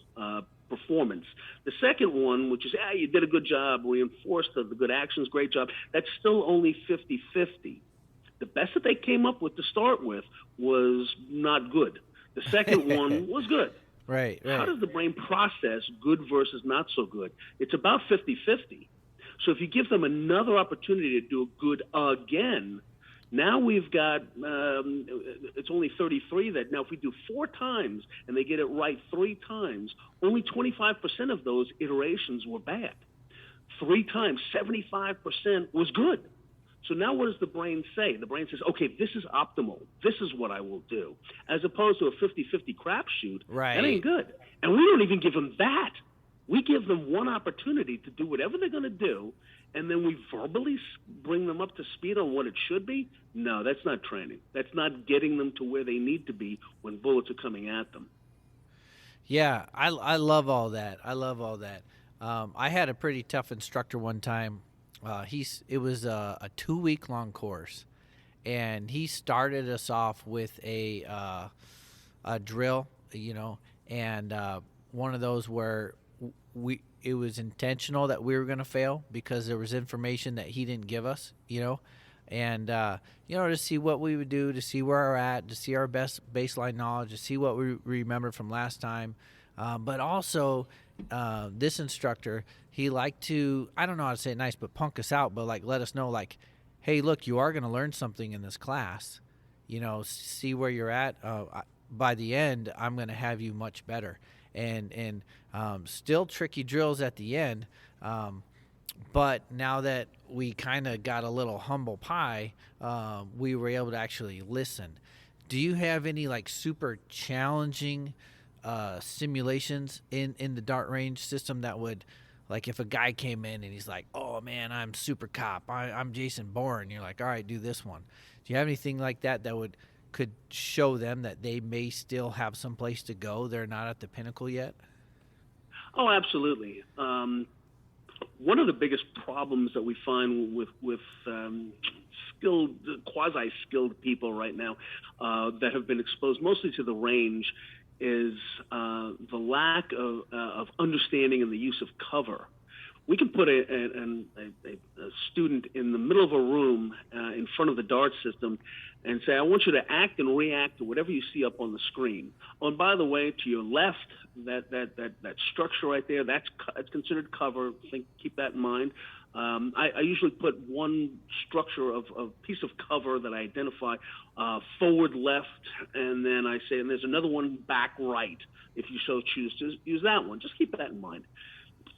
performance. The second one, which is, you did a good job, reinforced the good actions, great job, that's still only 50-50. The best that they came up with to start with was not good. The second one was good. Right. How does the brain process good versus not so good? It's about 50-50. So if you give them another opportunity to do good again, now we've got, it's only 33 that now if we do 4 times and they get it right 3 times, only 25% of those iterations were bad. 3 times, 75% was good. So now what does the brain say? The brain says, okay, this is optimal. This is what I will do. As opposed to a 50-50 crapshoot, right. That ain't good. And we don't even give them that. We give them one opportunity to do whatever they're going to do, and then we verbally bring them up to speed on what it should be. No, that's not training. That's not getting them to where they need to be when bullets are coming at them. Yeah, I love all that. I had a pretty tough instructor one time. It was a 2-week long course, and he started us off with a drill, and one of those where it was intentional that we were going to fail because there was information that he didn't give us, and to see what we would do, to see where we're at, to see our best baseline knowledge, to see what we remembered from last time, but also this instructor, he liked to, I don't know how to say it nice, but punk us out, but like let us know, like, hey, look, you are going to learn something in this class. See where you're at. By the end, I'm going to have you much better. And still tricky drills at the end. But now that we kind of got a little humble pie, we were able to actually listen. Do you have any like super challenging simulations in the dart range system that would, like, if a guy came in and he's like, oh man, I'm super cop, I'm Jason Bourne, you're like, all right, do this one. Do you have anything like that could show them that they may still have some place to go? They're not at the pinnacle yet? Oh, absolutely. One of the biggest problems that we find with skilled, quasi-skilled people right now that have been exposed mostly to the range is the lack of understanding and the use of cover. We can put a student in the middle of a room in front of the dart system and say, I want you to act and react to whatever you see up on the screen. Oh, and by the way, to your left, that structure right there, that's considered cover. Keep that in mind. I usually put one structure of piece of cover that I identify forward left, and then I say, and there's another one back right, if you so choose to use that one. Just keep that in mind.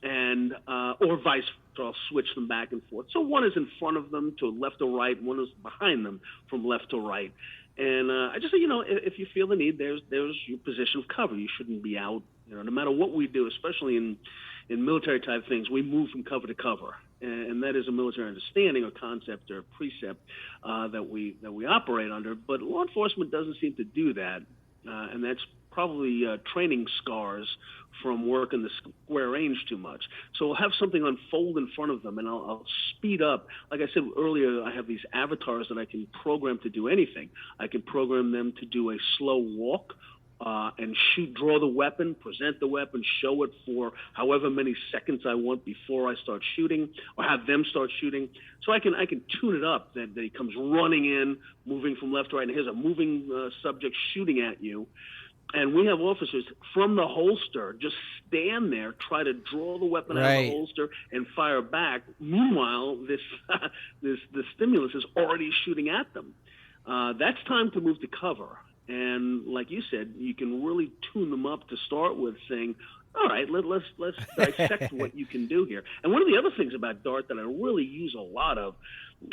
And or vice versa, I'll switch them back and forth. So one is in front of them to left or right, one is behind them from left to right. And I just say, if you feel the need, there's your position of cover. You shouldn't be out. No matter what we do, especially in military type things, we move from cover to cover, and that is a military understanding or concept or precept that we operate under. But law enforcement doesn't seem to do that, and that's probably training scars from work in the square range too much. So we'll have something unfold in front of them, and I'll speed up. Like I said earlier, I have these avatars that I can program to do anything. I can program them to do a slow walk and draw the weapon, present the weapon, show it for however many seconds I want before I start shooting, or have them start shooting. So I can tune it up that he comes running in, moving from left to right, and here's a moving subject shooting at you. And we have officers from the holster just stand there, try to draw the weapon out of the holster and fire back. Meanwhile, the stimulus is already shooting at them. That's time to move to cover. And like you said, you can really tune them up to start with, saying, all right, let's dissect what you can do here. And one of the other things about dart that I really use a lot of,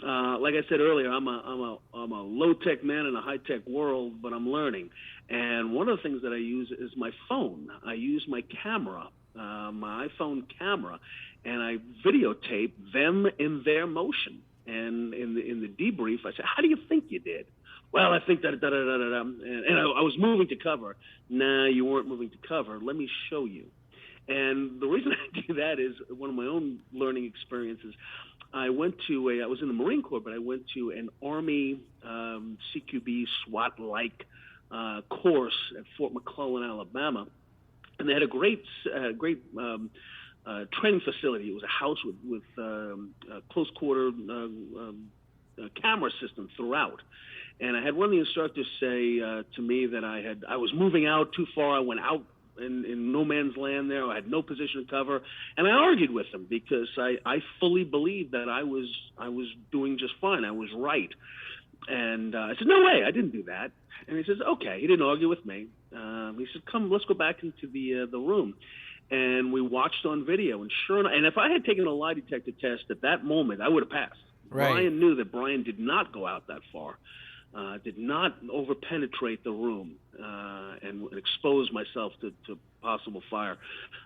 like I said earlier, I'm a low-tech man in a high-tech world, but I'm learning. And one of the things that I use is my phone. I use my camera, my iPhone camera, and I videotape them in their motion. And in the debrief, I say, how do you think you did? Well, I think that, and I was moving to cover. Nah, you weren't moving to cover. Let me show you. And the reason I do that is one of my own learning experiences. I was in the Marine Corps, but I went to an Army CQB SWAT-like course at Fort McClellan, Alabama. And they had a great training facility. It was a house with close quarter camera system throughout. And I had one of the instructors say to me that I was moving out too far. I went out in no man's land there. I had no position to cover. And I argued with him because I fully believed that I was doing just fine. I was right. And I said, no way, I didn't do that. And he says, okay. He didn't argue with me. He said, come, let's go back into the room. And we watched on video. And sure enough, and if I had taken a lie detector test at that moment, I would have passed. Right. Brian knew that Brian did not go out that far. Did not overpenetrate the room and expose myself to possible fire.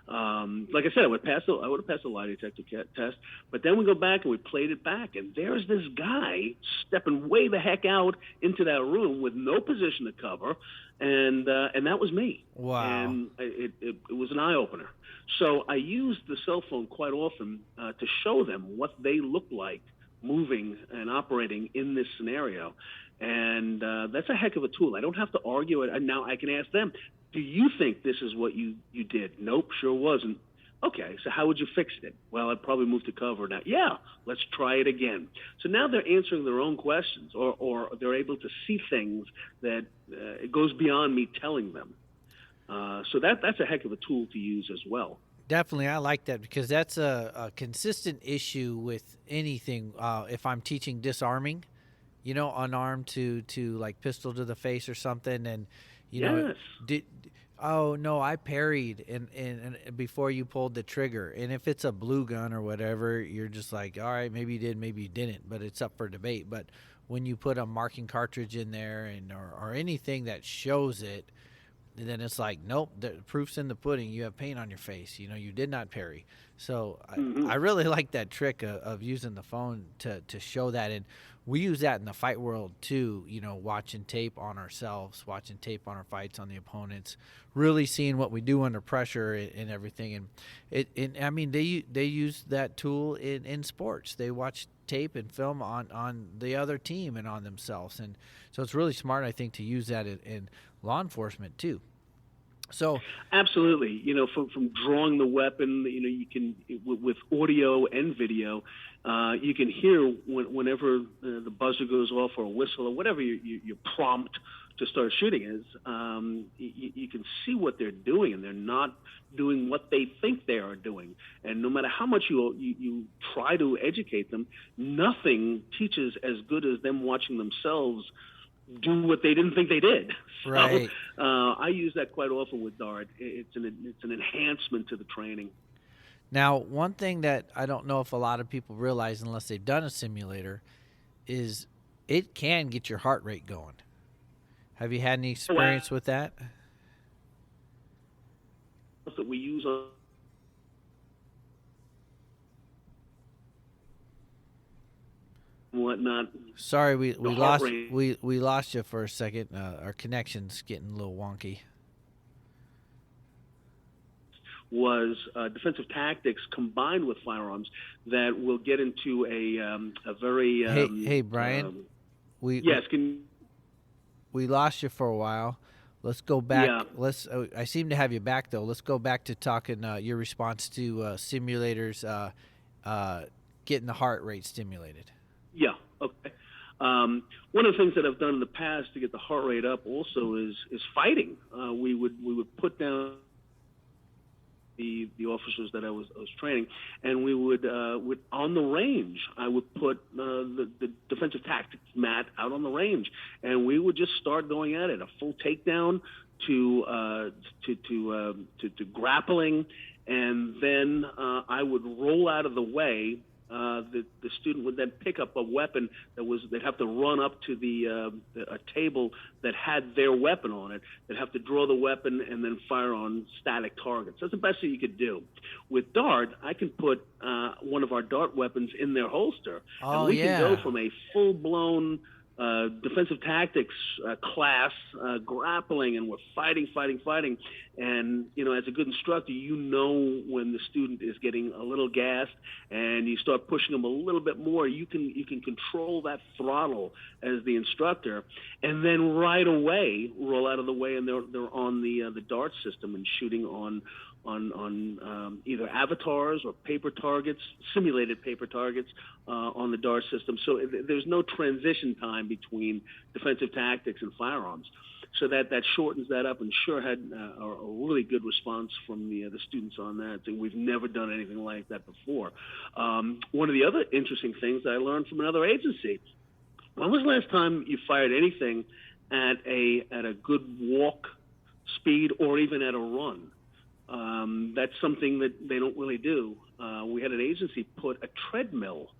Like I said, I would have passed a lie detector test. But then we go back and we played it back, and there's this guy stepping way the heck out into that room with no position to cover, and that was me. Wow! And it was an eye opener. So I used the cell phone quite often to show them what they look like moving and operating in this scenario. And that's a heck of a tool. I don't have to argue it. And now I can ask them, do you think this is what you did? Nope, sure wasn't. Okay, so how would you fix it? Well, I'd probably move to cover now. Yeah, let's try it again. So now they're answering their own questions, or they're able to see things that it goes beyond me telling them. So that's a heck of a tool to use as well. Definitely, I like that because that's a consistent issue with anything. If I'm teaching disarming, unarmed to like pistol to the face or something, and you know, Yes. did oh no, I parried and before you pulled the trigger, and if it's a blue gun or whatever, you're just like, all right, maybe you did, maybe you didn't, but it's up for debate. But when you put a marking cartridge in there and or anything that shows it, and then it's like, nope, the proof's in the pudding. You have paint on your face. You did not parry. So Hmm. I really like that trick of using the phone to show that. And we use that in the fight world too, watching tape on ourselves, watching tape on our fights, on the opponents, really seeing what we do under pressure and everything. And I mean, they use that tool in sports. They watch tape and film on the other team and on themselves. And so it's really smart, I think, to use that in law enforcement too. So Absolutely. From drawing the weapon, you can with audio and video, you can hear whenever the buzzer goes off or a whistle or whatever your prompt to start shooting is. You can see what they're doing, and they're not doing what they think they are doing. And no matter how much you try to educate them, nothing teaches as good as them watching themselves do what they didn't think they did. So right. I use that quite often with Dart. It's an enhancement to the training. Now, one thing that I don't know if a lot of people realize unless they've done a simulator is it can get your heart rate going. Have you had any experience with that? That we use on whatnot. Sorry, we The heart lost rate. we lost you for a second. Our connection's getting a little wonky. Was defensive tactics combined with firearms that will get into a very Hey Brian, we lost you for a while. Let's go back. Yeah. I seem to have you back though. Let's go back to talking your response to simulators, getting the heart rate stimulated. Yeah. Okay. One of the things that I've done in the past to get the heart rate up also is fighting. We would put down the officers that I was training, and we would on the range. I would put the defensive tactics mat out on the range, and we would just start going at it, a full takedown to grappling, and then I would roll out of the way. The student would then pick up a weapon they'd have to run up to a table that had their weapon on it. They'd have to draw the weapon and then fire on static targets. That's the best thing you could do. With Dart, I can put one of our Dart weapons in their holster, and we can go from a full-blown defensive tactics class, grappling, and we're fighting. And, as a good instructor, when the student is getting a little gassed and you start pushing them a little bit more, you can control that throttle as the instructor, and then right away roll out of the way, and they're on the Dart system and shooting on either avatars or paper targets, simulated paper targets on the Dart system. So there's no transition time between defensive tactics and firearms. So that shortens that up, and sure had a really good response from the students on that. And we've never done anything like that before. One of the other interesting things that I learned from another agency: when was the last time you fired anything at a good walk speed or even at a run? That's something that they don't really do. We had an agency put a treadmill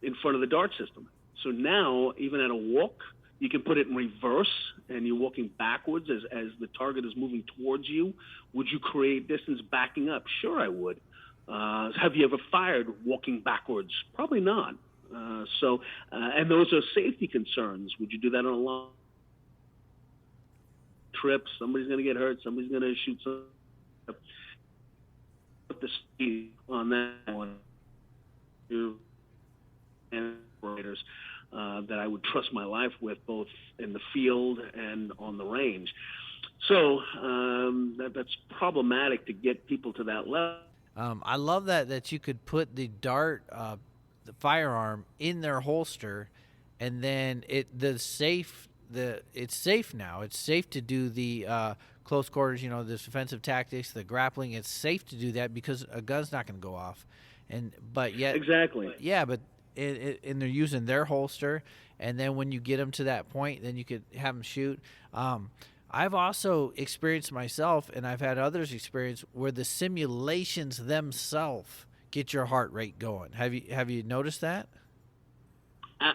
in front of the Dart system. So now, even at a walk, you can put it in reverse, and you're walking backwards as the target is moving towards you. Would you create distance backing up? Sure, I would. Have you ever fired walking backwards? Probably not. And those are safety concerns. Would you do that on a long trip? Somebody's going to get hurt. Somebody's going to shoot some. Put the speed on that one. And operators that I would trust my life with, both in the field and on the range. So that's problematic to get people to that level. I love that you could put the Dart, the firearm, in their holster, and then it's safe now. It's safe to do the close quarters, this defensive tactics, the grappling, it's safe to do that because a gun's not going to go off. But yet, Exactly. yeah, but and they're using their holster, and then when you get them to that point, then you could have them shoot. I've also experienced myself, and I've had others experience where the simulations themselves get your heart rate going. Have you noticed that?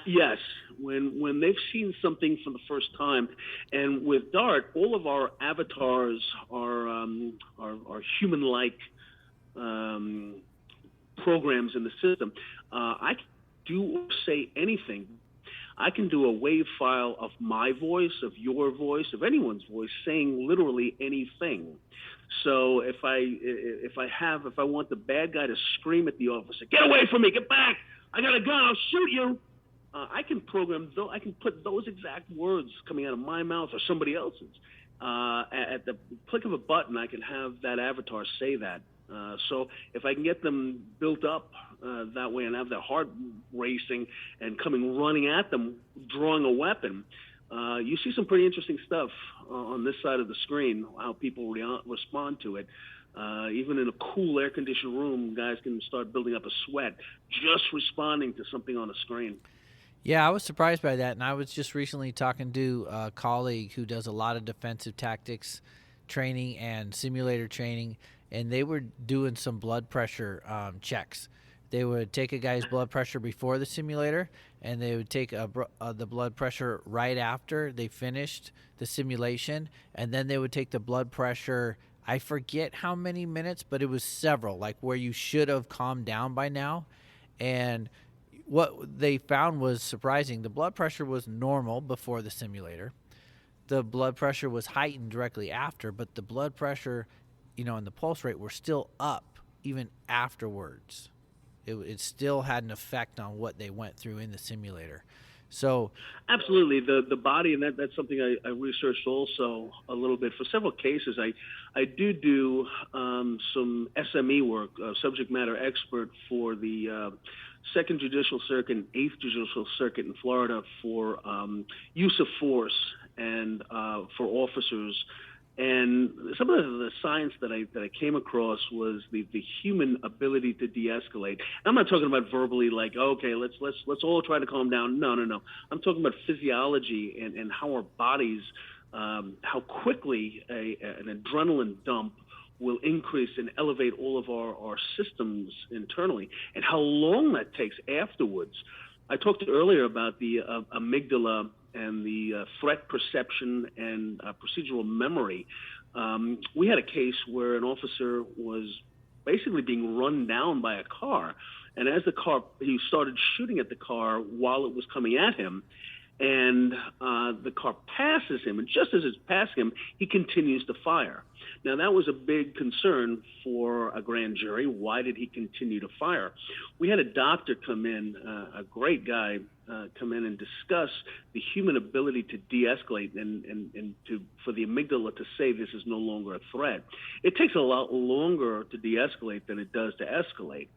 Yes, when they've seen something for the first time, and with Dart, all of our avatars are human-like programs in the system. I can do or say anything. I can do a wave file of my voice, of your voice, of anyone's voice, saying literally anything. So if I want the bad guy to scream at the officer, "Get away from me! Get back! I got a gun! I'll shoot you!" I can program. I can put those exact words coming out of my mouth or somebody else's. At the click of a button, I can have that avatar say that. So if I can get them built up that way and have their heart racing and coming running at them, drawing a weapon, you see some pretty interesting stuff on this side of the screen, how people respond to it. Even in a cool air-conditioned room, guys can start building up a sweat just responding to something on a screen. Yeah, I was surprised by that, and I was just recently talking to a colleague who does a lot of defensive tactics training and simulator training, and they were doing some blood pressure checks. They would take a guy's blood pressure before the simulator, and they would take the blood pressure right after they finished the simulation, and then they would take the blood pressure, I forget how many minutes, but it was several, like where you should have calmed down by now. And what they found was surprising. The blood pressure was normal before the simulator. The blood pressure was heightened directly after, but the blood pressure, and the pulse rate were still up even afterwards. It still had an effect on what they went through in the simulator. So absolutely, the body, and that's something I researched also a little bit for several cases. I do some SME work, subject matter expert for the Second Judicial Circuit and Eighth Judicial Circuit in Florida for use of force and for officers. And some of the science that I came across was the human ability to de-escalate. I'm not talking about verbally, like, okay, let's all try to calm down. No. I'm talking about physiology and how our bodies, how quickly an adrenaline dump will increase and elevate all of our systems internally, and how long that takes afterwards. I talked earlier about the amygdala and the threat perception and procedural memory. We had a case where an officer was basically being run down by a car, and as he started shooting at the car while it was coming at him, and the car passes him, and just as it's passing him, he continues to fire. Now, that was a big concern for a grand jury. Why did he continue to fire? We had a doctor come in, a great guy, come in and discuss the human ability to de-escalate and for the amygdala to say this is no longer a threat. It takes a lot longer to de-escalate than it does to escalate.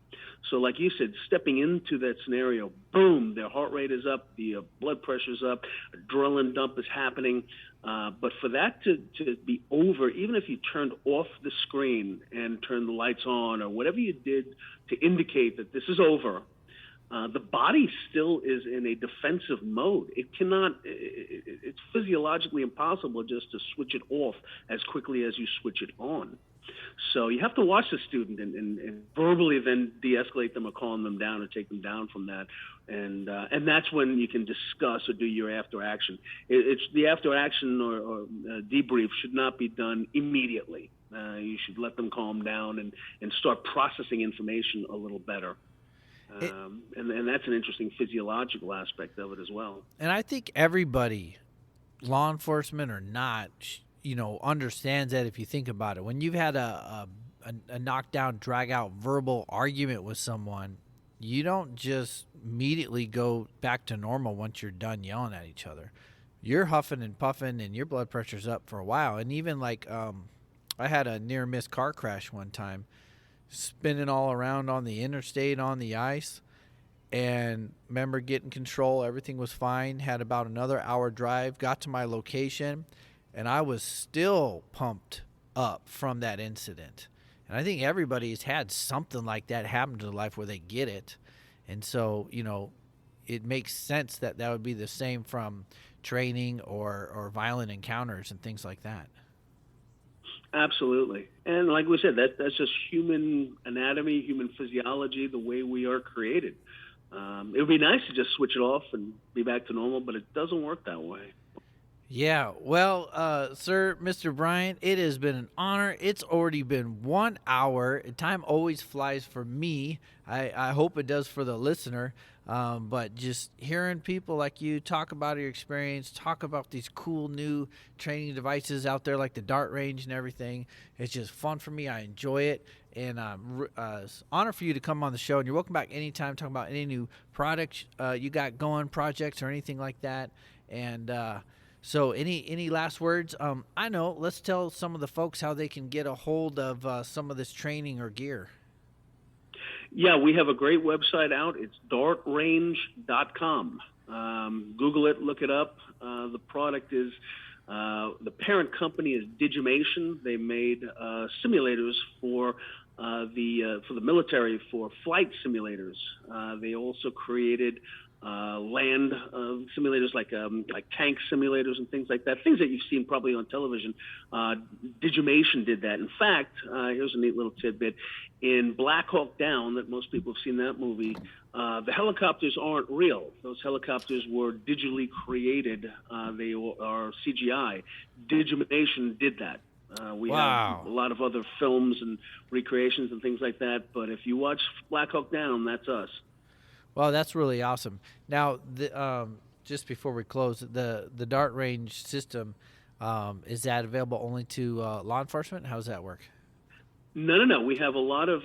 So like you said, stepping into that scenario, boom, their heart rate is up, the blood pressure's up, adrenaline dump is happening. But for that to be over, even if you turned off the screen and turned the lights on or whatever you did to indicate that this is over, the body still is in a defensive mode. It's physiologically impossible just to switch it off as quickly as you switch it on. So you have to watch the student and verbally then de-escalate them or calm them down or take them down from that. And that's when you can discuss or do your after action. It's the after action or debrief should not be done immediately. You should let them calm down and start processing information a little better. And that's an interesting physiological aspect of it as well. And I think everybody, law enforcement or not, understands that if you think about it. When you've had a knockdown, drag-out verbal argument with someone, you don't just immediately go back to normal once you're done yelling at each other. You're huffing and puffing, and your blood pressure's up for a while. And even like I had a near-miss car crash one time, spinning all around on the interstate on the ice, and remember getting control. Everything was fine. Had about another hour drive, got to my location, and I was still pumped up from that incident. And I think everybody's had something like that happen to their life where they get it. And so, it makes sense that would be the same from training or violent encounters and things like that. Absolutely. And like we said, that's just human anatomy, human physiology, the way we are created. It would be nice to just switch it off and be back to normal, but it doesn't work that way. Yeah, well, sir, Mr. Brian, it has been an honor. It's already been 1 hour. Time always flies for me. I hope it does for the listener. But just hearing people like you talk about your experience, talk about these cool new training devices out there like the dart range and everything, it's just fun for me. I enjoy it. And it's an honor for you to come on the show. And you're welcome back anytime, talking about any new products you got going, projects or anything like that. And so any last words? I know, let's tell some of the folks how they can get a hold of some of this training or gear. Yeah, we have a great website out. It's dartrange.com. Google it, look it up. The product is, the parent company is Digimation. They made simulators for the military, for flight simulators. They also created land simulators like tank simulators and things like that, things that you've seen probably on television. Digimation did that. In fact, here's a neat little tidbit. In Black Hawk Down, that most people have seen that movie, the helicopters aren't real. Those helicopters were digitally created. They are CGI. Digimation did that. We have a lot of other films and recreations and things like that, but if you watch Black Hawk Down, that's us. Well, that's really awesome. Now, just before we close, the dart range system, is that available only to law enforcement? How does that work? No. We have a lot of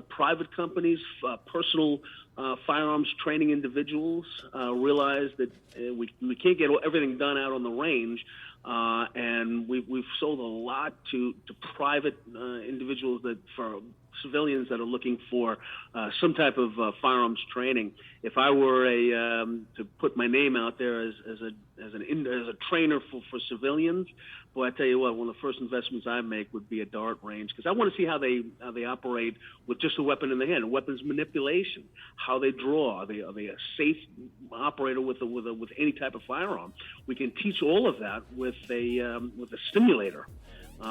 private companies, personal firearms training individuals realize that we can't get everything done out on the range, and we've sold a lot to private individuals for civilians that are looking for some type of firearms training. If I were to put my name out there as a trainer for civilians, boy, I tell you what, one of the first investments I make would be a dart range, because I want to see how they operate with just a weapon in the hand, weapons manipulation, how they draw. Are they a safe operator with any type of firearm? We can teach all of that with a simulator.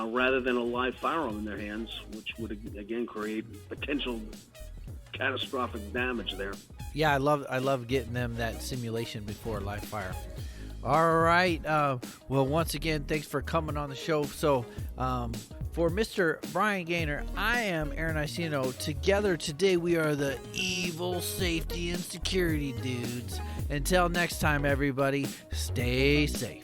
Rather than a live firearm in their hands, which would again create potential catastrophic damage there. Yeah, I love getting them that simulation before live fire. All right. Well, once again, thanks for coming on the show. So, for Mr. Brian Gaynor, I am Aaron Icino. Together today, we are the evil safety and security dudes. Until next time, everybody, stay safe.